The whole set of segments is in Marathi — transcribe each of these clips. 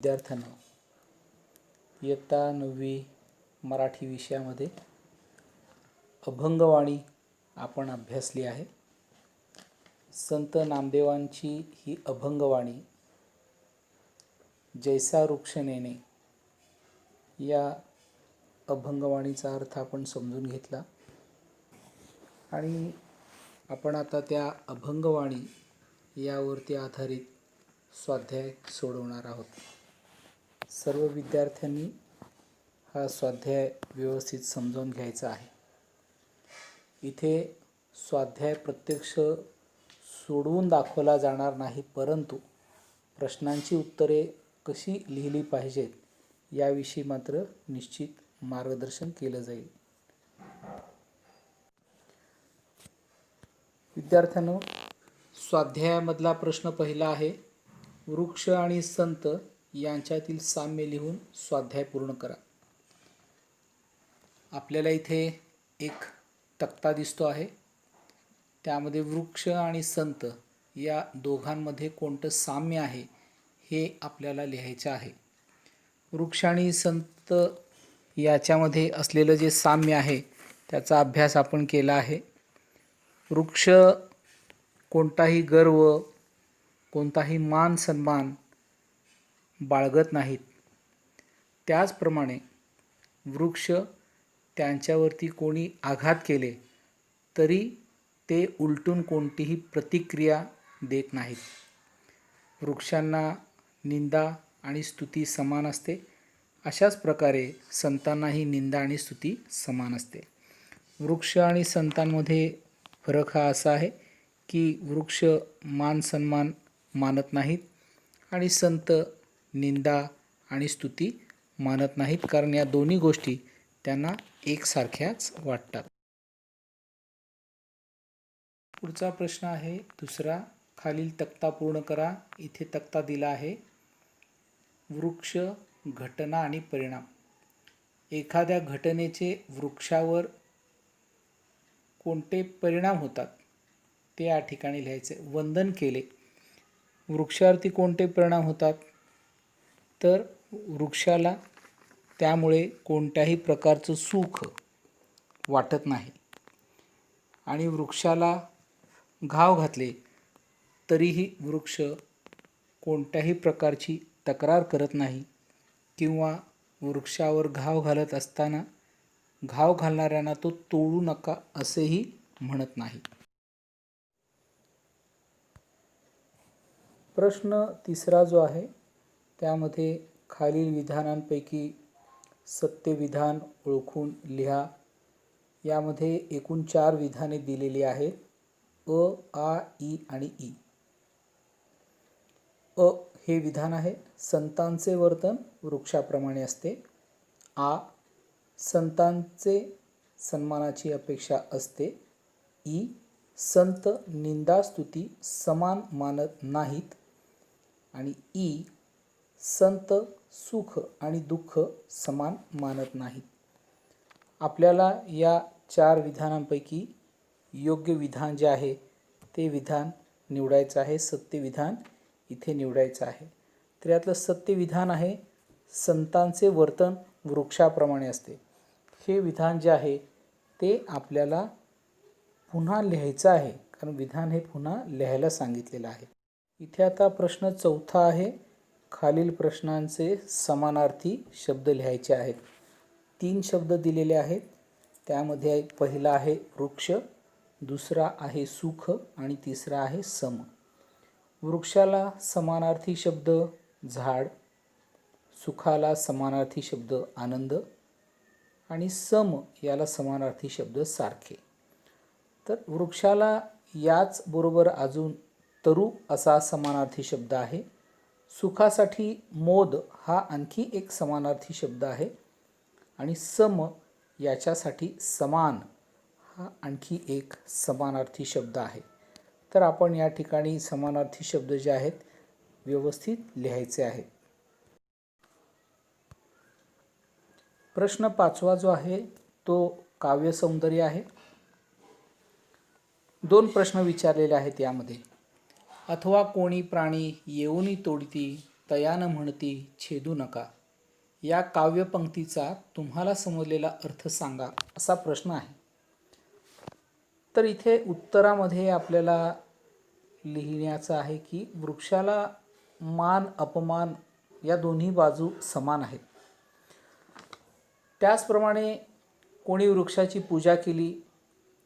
विद्यार्थ्यांना इयत्ता 9वी मराठी विषयामध्ये अभंगवाणी आपण अभ्यासली आहे। संत नामदेवांची ही अभंगवाणी जैसा वृक्ष नेणे या अभंगवाणीचा अर्थ आपण समजून घेतला आणि आपण आता त्या अभंगवाणी यावरती आधारित स्वाध्याय सोडवणार आहोत। सर्व विद्यार्थ्यांनी हा स्वाध्याय व्यवस्थित समजून घ्यायचा आहे। इथे स्वाध्याय प्रत्यक्ष सोडवून दाखवला जाणार नाही, परंतु प्रश्नांची उत्तरे कशी लिहिली पाहिजेत याविषयी मात्र निश्चित मार्गदर्शन केलं जाईल। विद्यार्थ्यांनो, स्वाध्यायामधला प्रश्न पहिला आहे, वृक्ष आणि संत यांच्यातील साम्य लिहून स्वाध्याय पूर्ण करा। आपल्याला इथे एक तक्ता दिसतो आहे, त्यामध्ये वृक्ष आणि संत या दोघांमध्ये कोणतं साम्य आहे हे आपल्याला लिहायचे आहे। वृक्ष आणि संत याच्यामध्ये असलेलं जे साम्य आहे त्याचा अभ्यास आपण केला आहे। वृक्ष कोणताही गर्व, कोणताही मान सन्मान बाळगत नाहीत, त्याचप्रमाणे वृक्ष त्यांच्यावरती कोणी आघात केले तरी ते उलटून कोणतीही प्रतिक्रिया देत नाहीत। वृक्षांना निंदा आणि स्तुती समान असते, अशाच प्रकारे संतांनाही निंदा आणि स्तुती समान असते। वृक्ष आणि संतांमध्ये फरक हा असा आहे की वृक्ष मान सन्मान मानत नाहीत आणि संत निंदा आणि स्तुती मानत नाहीत, कारण या दोन्ही गोष्टी त्यांना एकसारख्याच वाटतात। पुढचा प्रश्न आहे दुसरा, खालील तक्ता पूर्ण करा। इथे तक्ता दिला आहे, वृक्ष, घटना आणि परिणाम। एखाद्या घटनेचे वृक्षावर कोणते परिणाम होतात ते या ठिकाणी लिहायचे। वंदन केले, वृक्षावरती कोणते परिणाम होतात, तर वृक्षाला त्यामुळे कोणत्याही प्रकारचं सुख वाटत नाही आणि वृक्षाला घाव घातले तरीही वृक्ष कोणत्याही प्रकारची तक्रार करत नाही किंवा वृक्षावर घाव घालत असताना घाव घालणाऱ्यांना तो तोडू नका असेही म्हणत नाही। प्रश्न तिसरा जो आहे त्यामध्ये खालील विधानांपैकी सत्य विधान ओळखून लिहा। यामध्ये एकूण 4 विधाने दिलेली आहेत, अ, आ, इ आणि ई। अ हे विधान आहे, संतांचे वर्तन वृक्षाप्रमाणे असते। आ, संतांचे सन्मानाची अपेक्षा असते। ई, संत निंदा स्तुती समान मानत नाहीत आणि ई, संत सुख आणि दुःख समान मानत नाहीत। आपल्याला या 4 विधानांपैकी योग्य विधान जे आहे ते विधान निवडायचं आहे, सत्य विधान इथे निवडायचं आहे। तर यातलं सत्य विधान आहे, संतांचे वर्तन वृक्षाप्रमाणे असते। हे विधान जे आहे ते आपल्याला पुन्हा लिहायचं आहे, कारण विधान हे पुन्हा लिहायला सांगितलेलं आहे। इथे आता प्रश्न चौथा आहे, खालील प्रश्नांचे समानार्थी शब्द लिहायचे आहेत। 3 शब्द दिलेले आहेत, त्यामध्ये पहिला आहे वृक्ष, दुसरा आहे सुख आणि तिसरा आहे सम। वृक्षाला समानार्थी शब्द झाड, सुखाला समानार्थी शब्द आनंद आणि सम याला समानार्थी शब्द सारखे। तर वृक्षाला याच बरोबर अजून तरु असा समानार्थी शब्द आहे। सुखासाठी मोद हा आणखी एक समानार्थी शब्द आहे आणि सम याच्यासाठी समान हा आणखी एक समानार्थी शब्द आहे। तर आपण या ठिकाणी समानार्थी शब्द जे आहेत व्यवस्थित लिहायचे आहेत। प्रश्न 5वा जो आहे तो काव्य सौंदर्य आहे। 2 प्रश्न विचारलेले आहेत यामध्ये। अथवा कोणी प्राणी येऊनी तोडिती तयान म्हणती छेदू नका या काव्यपंक्तीचा तुम्हाला समजलेला अर्थ सांगा असा प्रश्न आहे. तर इथे उत्तरामध्ये आपल्याला लिहिण्याचं आहे की वृक्षाला मान अपमान या दोन्ही बाजू समान आहेत. त्याचप्रमाणे कोणी वृक्षाची पूजा केली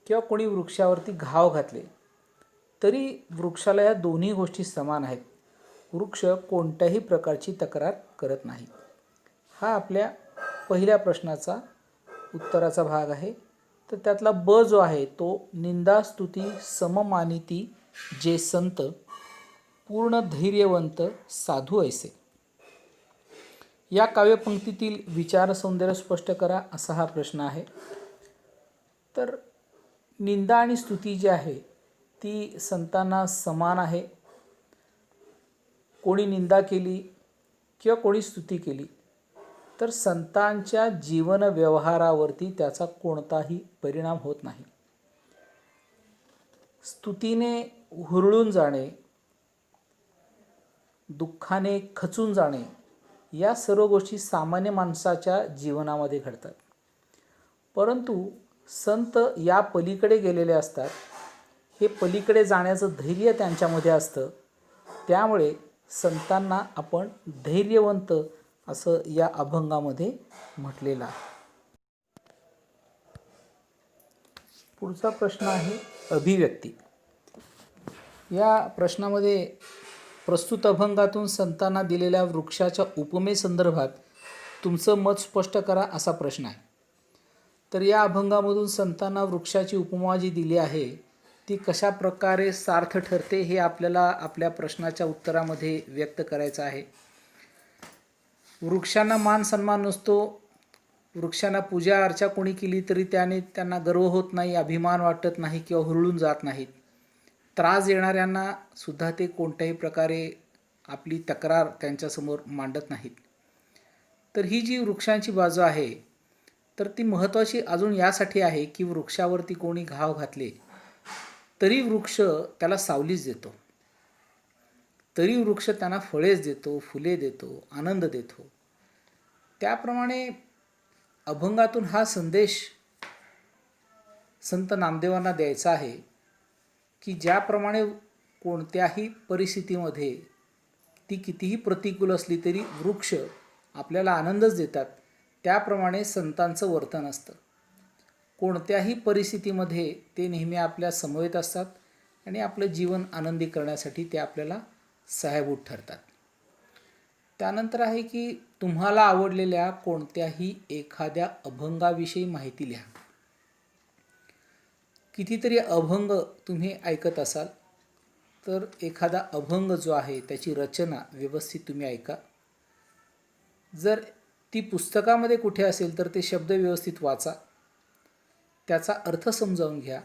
किंवा कोणी वृक्षावरती घाव घातले तरी वृक्षाला या दोन्ही गोष्टी समान आहेत. वृक्ष कोणत्याही प्रकारची तक्रार करत नाही. हा आपल्या पहिल्या प्रश्नाचा उत्तराचा भाग आहे. तर त्यातला ब जो आहे तो निंदा स्तुती सममानिती जे संत पूर्ण धैर्यवंत साधू ऐसे या काव्यपंक्तीतील विचार सौंदर्य स्पष्ट करा असा हा प्रश्न आहे. तर निंदा आणि स्तुती जी आहे ती संतांना समान आहे. कोणी निंदा केली किंवा कोणी स्तुती केली तर संतांच्या जीवन व्यवहारावरती त्याचा कोणताही परिणाम होत नाही. स्तुतीने हुरळून जाणे, दुःखाने खचून जाणे या सर्व गोष्टी सामान्य माणसाच्या जीवनामध्ये घडतात. परंतु संत या पलीकडे गेलेले असतात. हे पलीकडे जाण्याचं धैर्य त्यांच्यामध्ये असतं. त्यामुळे संतांना आपण धैर्यवंत असं या अभंगामध्ये म्हटलेलं आहे. पुढचा प्रश्न आहे अभिव्यक्ती. या प्रश्नामध्ये प्रस्तुत अभंगातून संतांना दिलेल्या वृक्षाच्या उपमेसंदर्भात तुमचं मत स्पष्ट करा असा प्रश्न आहे. तर या अभंगामधून संतांना वृक्षाची उपमा जी दिली आहे ती कशा प्रकारे सार्थ ठरते हे आपल्याला आपल्या प्रश्नाच्या उत्तरामध्ये व्यक्त करायचं आहे. वृक्षांना मान सन्मान नसतो. वृक्षांना पूजा अर्चा कोणी केली तरी त्यांना गर्व होत नाही, अभिमान वाटत नाही किंवा हुरळून जात नाहीत. त्रास देणाऱ्यांना सुद्धा ते कोणत्याही प्रकारे आपली तक्रार त्यांच्यासमोर मांडत नाहीत. तर ही जी वृक्षांची बाजू आहे तर ती महत्त्वाची अजून यासाठी आहे की वृक्षावरती कोणी घाव घातले तरी वृक्ष त्याला सावलीच देतो. तरी वृक्ष त्यांना फळेच देतो, फुले देतो, आनंद देतो. त्याप्रमाणे अभंगातून हा संदेश संत नामदेवांना द्यायचा आहे की ज्याप्रमाणे कोणत्याही परिस्थितीमध्ये ती कितीही प्रतिकूल असली तरी वृक्ष आपल्याला आनंदच देतात. त्याप्रमाणे संतांचं वर्तन असतं. कोणत्याही परिस्थितीमध्ये ते नेहमी आपल्या समवेत असतात आणि आपलं जीवन आनंदी करण्यासाठी ते आपल्याला सहाय्यभूत ठरतात. त्यानंतर आहे की तुम्हाला आवडलेल्या कोणत्याही एखाद्या अभंगाविषयी माहिती लिहा. कितीतरी अभंग तुम्ही ऐकत असाल तर एखादा अभंग जो आहे त्याची रचना व्यवस्थित तुम्ही ऐका. जर ती पुस्तकामध्ये कुठे असेल तर ते शब्द व्यवस्थित वाचा, त्याचा अर्थ समजावून घ्या.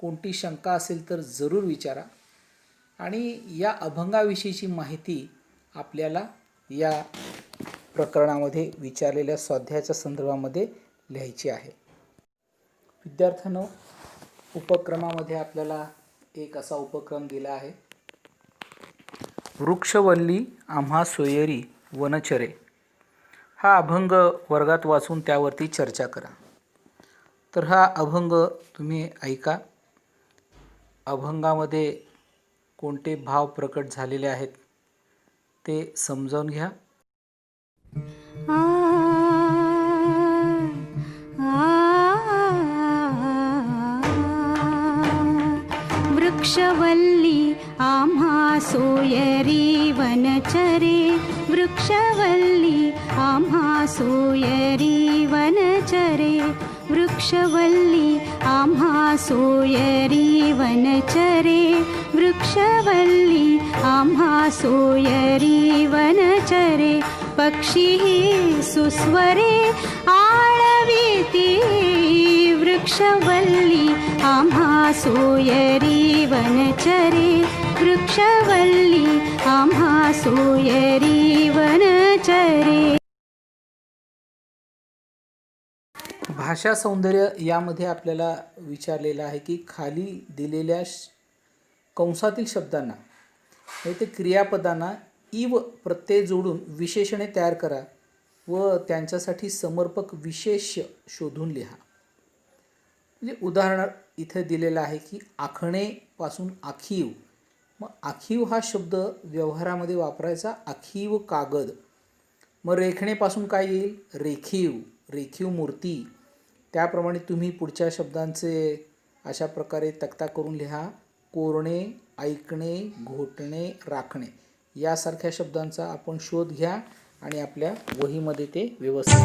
कोणती शंका असेल तर जरूर विचारा आणि या अभंगाविषयीची माहिती आपल्याला या प्रकरणामध्ये विचारलेल्या स्वाध्यायाच्या संदर्भामध्ये लिहायची आहे. विद्यार्थ्यांनो, उपक्रमामध्ये आपल्याला एक असा उपक्रम दिला आहे, वृक्षवल्ली आम्हा सोयरी वनचरे. हा अभंग वर्गात वाचून त्यावरती चर्चा करा. तर हा अभंग तुम्ही ऐका. अभंगामध्ये कोणते भाव प्रकट झालेले आहेत ते समजावून घ्या. वृक्षवल्ली आम्हा सोयरी वनचरे, वृक्षवल्ली आम्हा सोयरी वनचरे, वृक्षवल्ली आम्हा सोयरी वनचरे, वृक्षवल्ली आम्हा सोयरी वनचरे. पक्षी सुस्वरे आळविती, वृक्षवल्ली आम्हा सोयरी वनचरे, वृक्षवल्ली आम्हा सोयरी वनचरे. भाषा सौंदर्य यामध्ये आपल्याला विचारलेलं आहे की खाली दिलेल्या कंसातील शब्दांना ते क्रियापदांना इव प्रत्यय जोडून विशेषणे तयार करा व त्यांच्यासाठी समर्पक विशेष्य शोधून लिहा. म्हणजे उदाहरण इथे दिलेलं आहे की आखणेपासून आखीव. मग आखीव हा शब्द व्यवहारामध्ये वापरायचा, आखीव कागद. मग रेखणेपासून काय येईल? रेखीव, रेखीव मूर्ती. त्याप्रमाणे तुम्ही पुढच्या शब्दांचे अशा प्रकारे तक्ता करून लिहा. कोरणे, ऐकणे, घोटणे, राखणे यासारख्या शब्दांचा आपण शोध घ्या आणि आपल्या वहीमध्ये ते व्यवस्थित